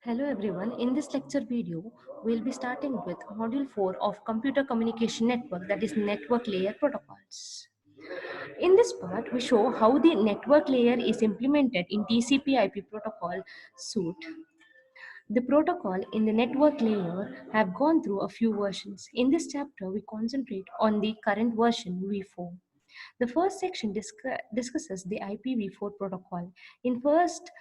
Hello everyone, in this lecture video, we'll be starting with module 4 of computer communication network, that is network layer protocols. In this part, we show how the network layer is implemented in TCP IP protocol suite. The protocol in the network layer have gone through a few versions. In this chapter, we concentrate on the current version v4. The first section discusses the IPv4 protocol. In first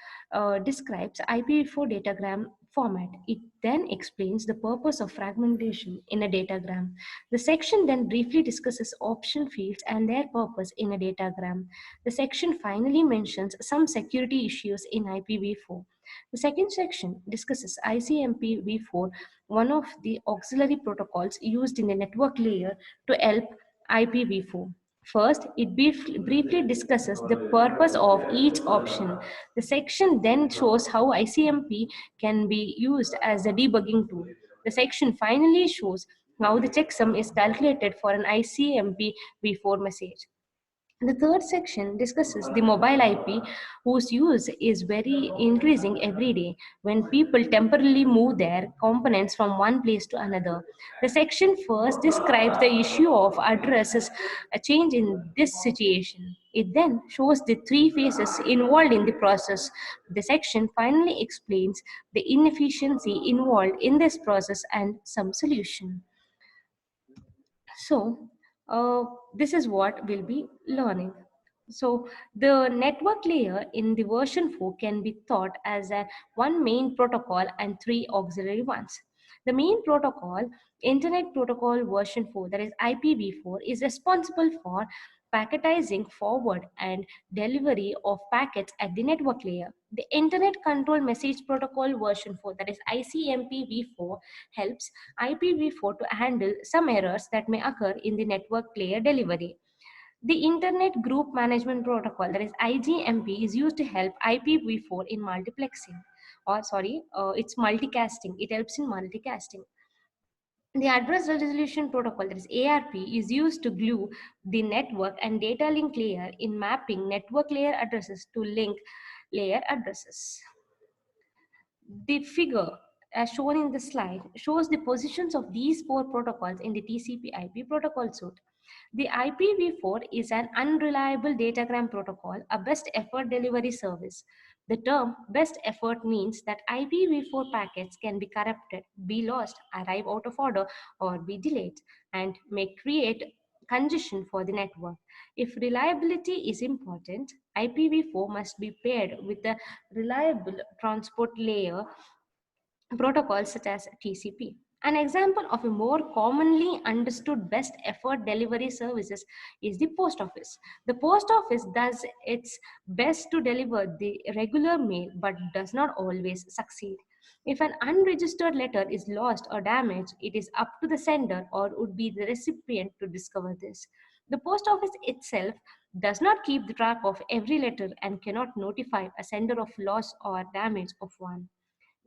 describes IPv4 datagram format. It then explains the purpose of fragmentation in a datagram. The section then briefly discusses option fields and their purpose in a datagram. The section finally mentions some security issues in IPv4. The second section discusses ICMP v4, one of the auxiliary protocols used in the network layer to help IPv4. First, it briefly discusses the purpose of each option. The section then shows how ICMP can be used as a debugging tool. The section finally shows how the checksum is calculated for an ICMP v4 message. The third section discusses the mobile IP, whose use is very increasing every day when people temporarily move their components from one place to another. The section first describes the issue of addresses a change in this situation. It then shows the three phases involved in the process. The section finally explains the inefficiency involved in this process and some solution. So, this is what we'll be learning. So, the network layer in the version 4 can be thought as a one main protocol and three auxiliary ones. The main protocol, Internet Protocol version 4, that is IPv4, is responsible for packetizing forward and delivery of packets at the network layer. The Internet Control Message Protocol version 4, that is ICMP v4, helps IPv4 to handle some errors that may occur in the network layer delivery. The Internet Group Management Protocol, that is IGMP, is used to help IPv4 in multiplexing, or it's multicasting. It helps in multicasting. The Address Resolution Protocol, that is ARP, is used to glue the network and data link layer in mapping network layer addresses to link layer addresses. The figure as shown in the slide shows the positions of these four protocols in the TCP/IP protocol suite. The IPv4 is an unreliable datagram protocol, a best effort delivery service. The term best effort means that IPv4 packets can be corrupted, be lost, arrive out of order, or be delayed, and may create congestion for the network. If reliability is important, IPv4 must be paired with a reliable transport layer protocols such as TCP. An example of a more commonly understood best effort delivery services is the post office. The post office does its best to deliver the regular mail but does not always succeed. If an unregistered letter is lost or damaged, it is up to the sender or would be the recipient to discover this. The post office itself does not keep the track of every letter and cannot notify a sender of loss or damage of one.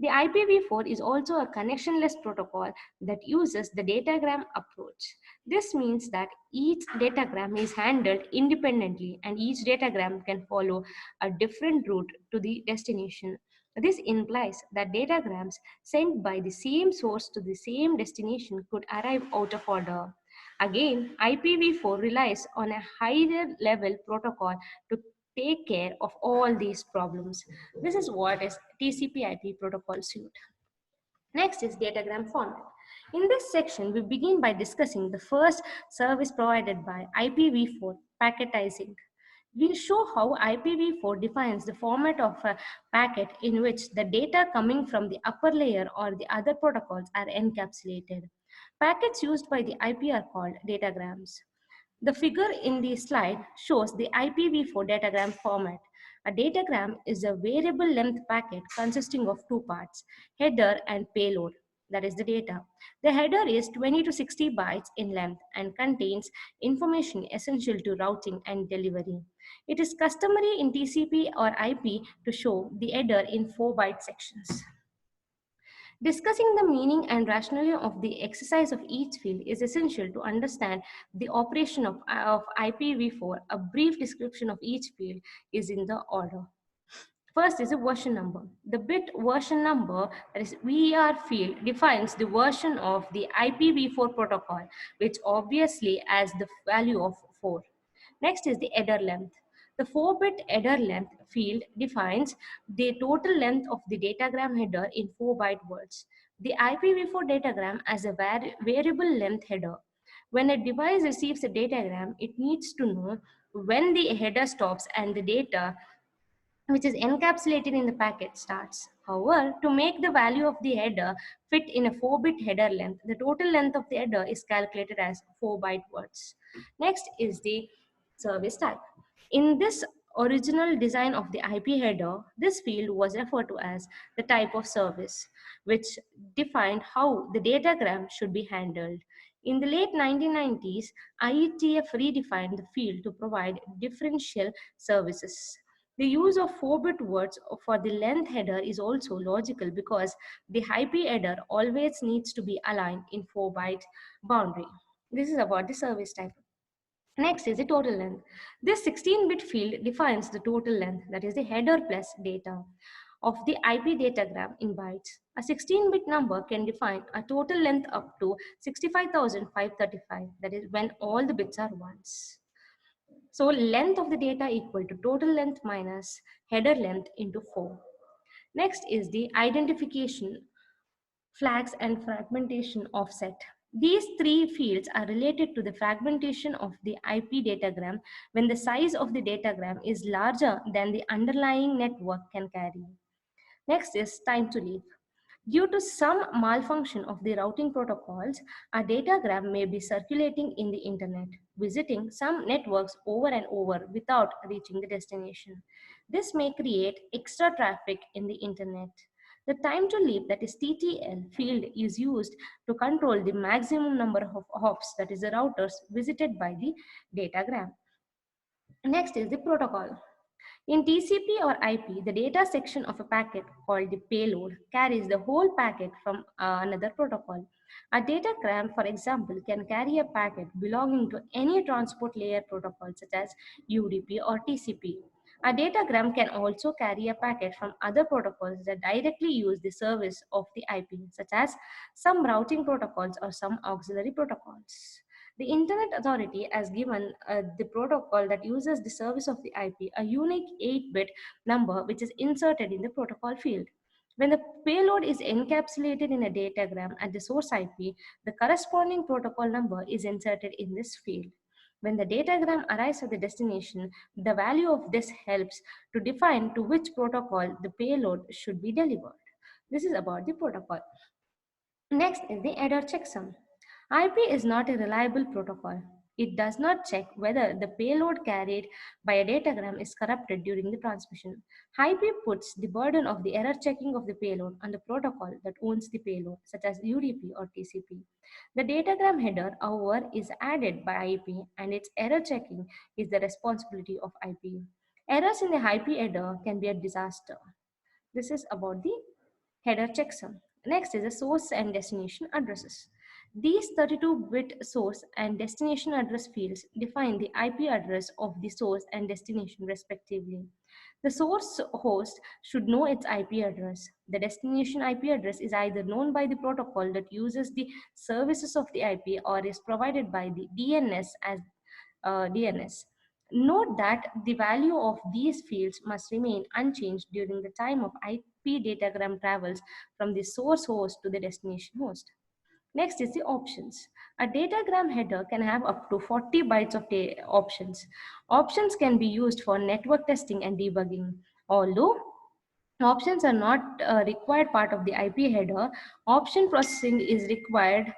The IPv4 is also a connectionless protocol that uses the datagram approach. This means that each datagram is handled independently and each datagram can follow a different route to the destination. This implies that datagrams sent by the same source to the same destination could arrive out of order. Again, IPv4 relies on a higher level protocol to take care of all these problems. This is what is TCP/IP protocol suite. Next is datagram format. In this section, we begin by discussing the first service provided by IPv4, packetizing. We'll show how IPv4 defines the format of a packet in which the data coming from the upper layer or the other protocols are encapsulated. Packets used by the IP are called datagrams. The figure in the slide shows the IPv4 datagram format. A datagram is a variable length packet consisting of two parts, header and payload, that is the data. The header is 20 to 60 bytes in length and contains information essential to routing and delivery. It is customary in TCP or IP to show the header in 4-byte sections. Discussing the meaning and rationale of the exercise of each field is essential to understand the operation of IPv4. A brief description of each field is in the order. First is a version number. The bit version number, that is VER field, defines the version of the IPv4 protocol, which obviously has the value of 4. Next is the header length. The 4-bit header length field defines the total length of the datagram header in 4-byte words. The IPv4 datagram has a variable length header. When a device receives a datagram, it needs to know when the header stops and the data which is encapsulated in the packet starts. However, to make the value of the header fit in a 4-bit header length, the total length of the header is calculated as 4-byte words. Next is the service type. In this original design of the IP header, this field was referred to as the type of service, which defined how the datagram should be handled. In the late 1990s, IETF redefined the field to provide differential services. The use of 4-bit words for the length header is also logical because the IP header always needs to be aligned in 4-byte boundary. This is about the service type. Next is the total length. This 16-bit field defines the total length, that is the header plus data, of the IP datagram in bytes. A 16-bit number can define a total length up to 65,535, that is when all the bits are ones. So length of the data equal to total length minus header length into 4. Next is the identification, flags and fragmentation offset. These three fields are related to the fragmentation of the IP datagram when the size of the datagram is larger than the underlying network can carry. Next is time to leave. Due to some malfunction of the routing protocols, a datagram may be circulating in the internet, visiting some networks over and over without reaching the destination. This may create extra traffic in the internet. The time to leave, that is TTL field, is used to control the maximum number of hops, that is the routers visited by the datagram. Next is the protocol. In TCP or IP, the data section of a packet called the payload carries the whole packet from another protocol. A datagram, for example, can carry a packet belonging to any transport layer protocol such as UDP or TCP. A datagram can also carry a packet from other protocols that directly use the service of the IP, such as some routing protocols or some auxiliary protocols. The Internet Authority has given the protocol that uses the service of the IP a unique 8-bit number which is inserted in the protocol field. When the payload is encapsulated in a datagram at the source IP, the corresponding protocol number is inserted in this field. When the datagram arrives at the destination, the value of this helps to define to which protocol the payload should be delivered. This is about the protocol. Next is the header checksum. IP is not a reliable protocol. It does not check whether the payload carried by a datagram is corrupted during the transmission. IP puts the burden of the error checking of the payload on the protocol that owns the payload, such as UDP or TCP. The datagram header, however, is added by IP and its error checking is the responsibility of IP. Errors in the IP header can be a disaster. This is about the header checksum. Next is the source and destination addresses. These 32-bit source and destination address fields define the IP address of the source and destination respectively. The source host should know its IP address. The destination IP address is either known by the protocol that uses the services of the IP or is provided by the DNS as DNS. Note that the value of these fields must remain unchanged during the time of IP datagram travels from the source host to the destination host. Next is the options. A datagram header can have up to 40 bytes of options. Options can be used for network testing and debugging. Although options are not a required part of the IP header, option processing is required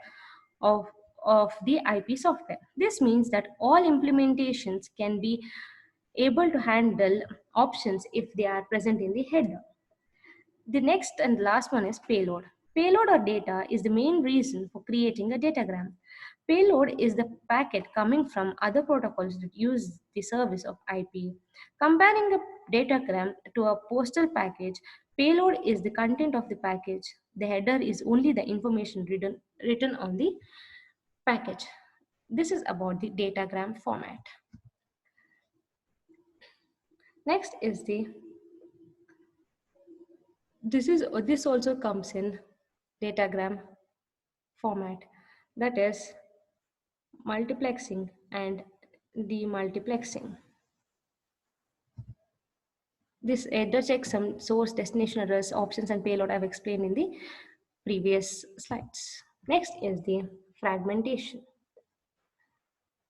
of, of the IP software. This means that all implementations can be able to handle options if they are present in the header. The next and last one is payload. Payload or data is the main reason for creating a datagram. Payload is the packet coming from other protocols that use the service of IP. Comparing a datagram to a postal package, payload is the content of the package. The header is only the information written on the package. This is about the datagram format. Next is the This also comes in datagram format, that is multiplexing and demultiplexing. This header checks some source, destination errors, options, and payload I've explained in the previous slides. Next is the fragmentation.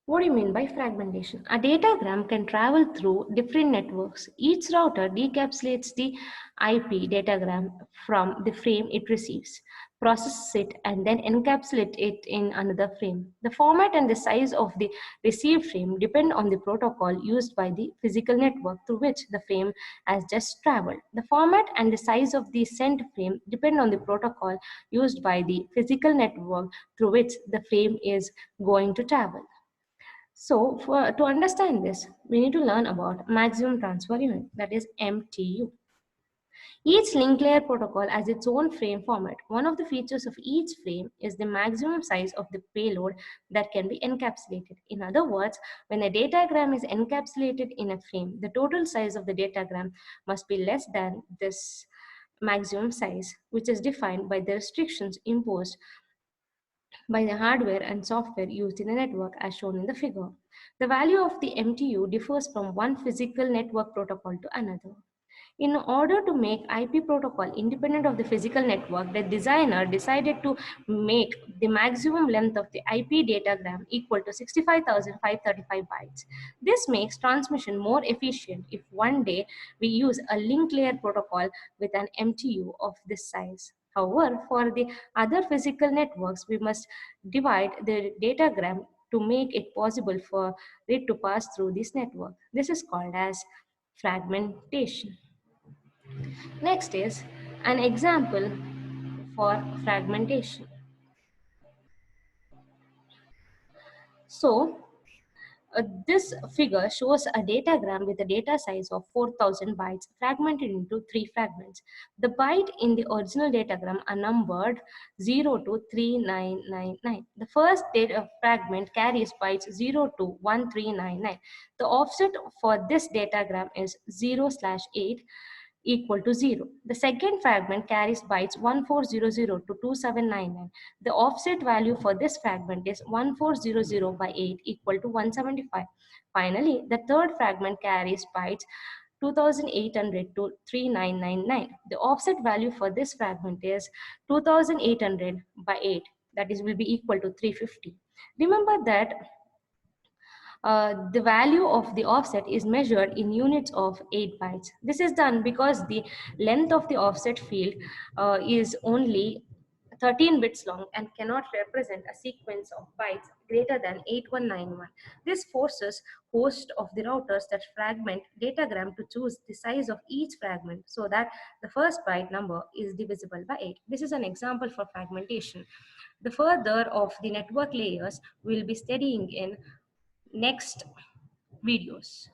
What do you mean by fragmentation? A datagram can travel through different networks. Each router decapsulates the IP datagram from the frame it receives, processes it, and then encapsulates it in another frame. The format and the size of the received frame depend on the protocol used by the physical network through which the frame has just traveled. The format and the size of the sent frame depend on the protocol used by the physical network through which the frame is going to travel. So to understand this, we need to learn about maximum transfer unit, that is MTU. Each link layer protocol has its own frame format. One of the features of each frame is the maximum size of the payload that can be encapsulated. In other words, when a datagram is encapsulated in a frame, the total size of the datagram must be less than this maximum size, which is defined by the restrictions imposed by the hardware and software used in the network as shown in the figure. The value of the MTU differs from one physical network protocol to another. In order to make IP protocol independent of the physical network, the designer decided to make the maximum length of the IP datagram equal to 65,535 bytes. This makes transmission more efficient if one day we use a link layer protocol with an MTU of this size. However, for the other physical networks, we must divide the datagram to make it possible for it to pass through this network. This is called as fragmentation. Next is an example for fragmentation. So, this figure shows a datagram with a data size of 4000 bytes fragmented into three fragments. The byte in the original datagram are numbered 0 to 3999. The first data fragment carries bytes 0 to 1399. The offset for this datagram is 0/8 equal to 0. The second fragment carries bytes 1400 to 2799. The offset value for this fragment is 1400 by 8 equal to 175. Finally, the third fragment carries bytes 2800 to 3999. The offset value for this fragment is 2800 by 8, that is will be equal to 350. Remember that the value of the offset is measured in units of 8 bytes. This is done because the length of the offset field is only 13 bits long and cannot represent a sequence of bytes greater than 8191. This forces host of the routers that fragment datagram to choose the size of each fragment so that the first byte number is divisible by 8. This is an example for fragmentation. The further of the network layers we'll be studying in next videos.